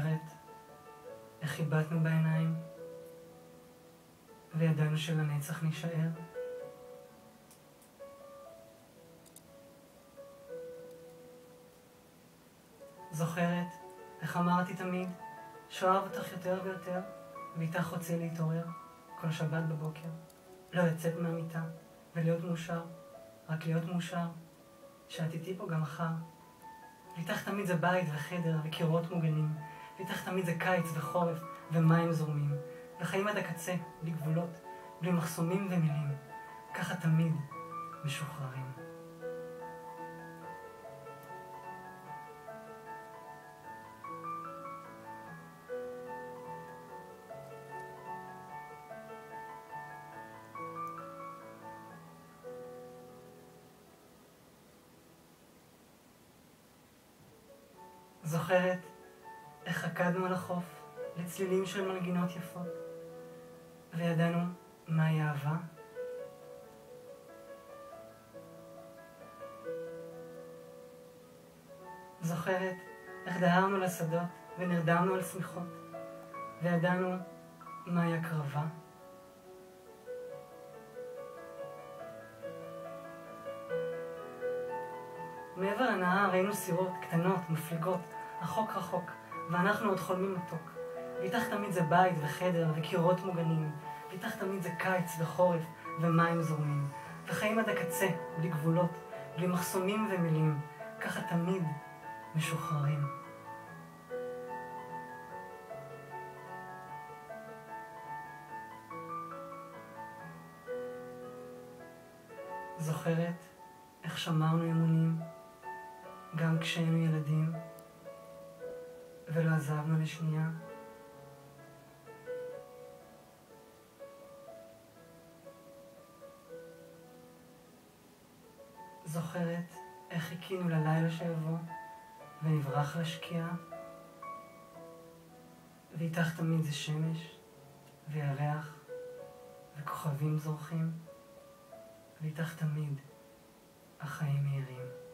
זוכרת איך חיבטנו בעיניים וידענו שלנצח נשאר? זוכרת איך אמרתי תמיד שאוהב אותך יותר ויותר ואיתך רוצה להתעורר כל שבת בבוקר, לא לצאת מהמיטה ולהיות מאושר, רק להיות מאושר שאת איתי פה גם מחר. ואיתך תמיד זה בית וחדר וקירות מוגנים, ואיתך תמיד זה קיץ וחורף ומים זורמים, וחיים עד הקצה, בלי גבולות, בלי מחסומים ומילים, ככה תמיד משוחררים. זוכרת איך רקדנו על החוף לצלילים של מנגינות יפות וידענו מהי אהבה? זוכרת איך דהרנו לשדות ונרדמנו על שמיכות וידענו מהי הקרבה? מעבר לנהר ראינו סירות קטנות, מפליגות, רחוק רחוק, ואנחנו עוד חולמים מתוק. ואיתך תמיד זה בית וחדר וקירות מוגנים, ואיתך תמיד זה קיץ וחורף ומים זורמים, וחיים עד הקצה, בלי גבולות, בלי מחסומים ומילים, ככה תמיד משוחררים. זוכרת איך שמרנו אמונים גם כשהיינו ילדים ולא עזבנו לשנייה? זוכרת איך חיכינו ללילה שיבוא ונברח לשקיעה? ואיתך תמיד זה שמש וירח וכוכבים זורחים, ואיתך תמיד החיים מהירים.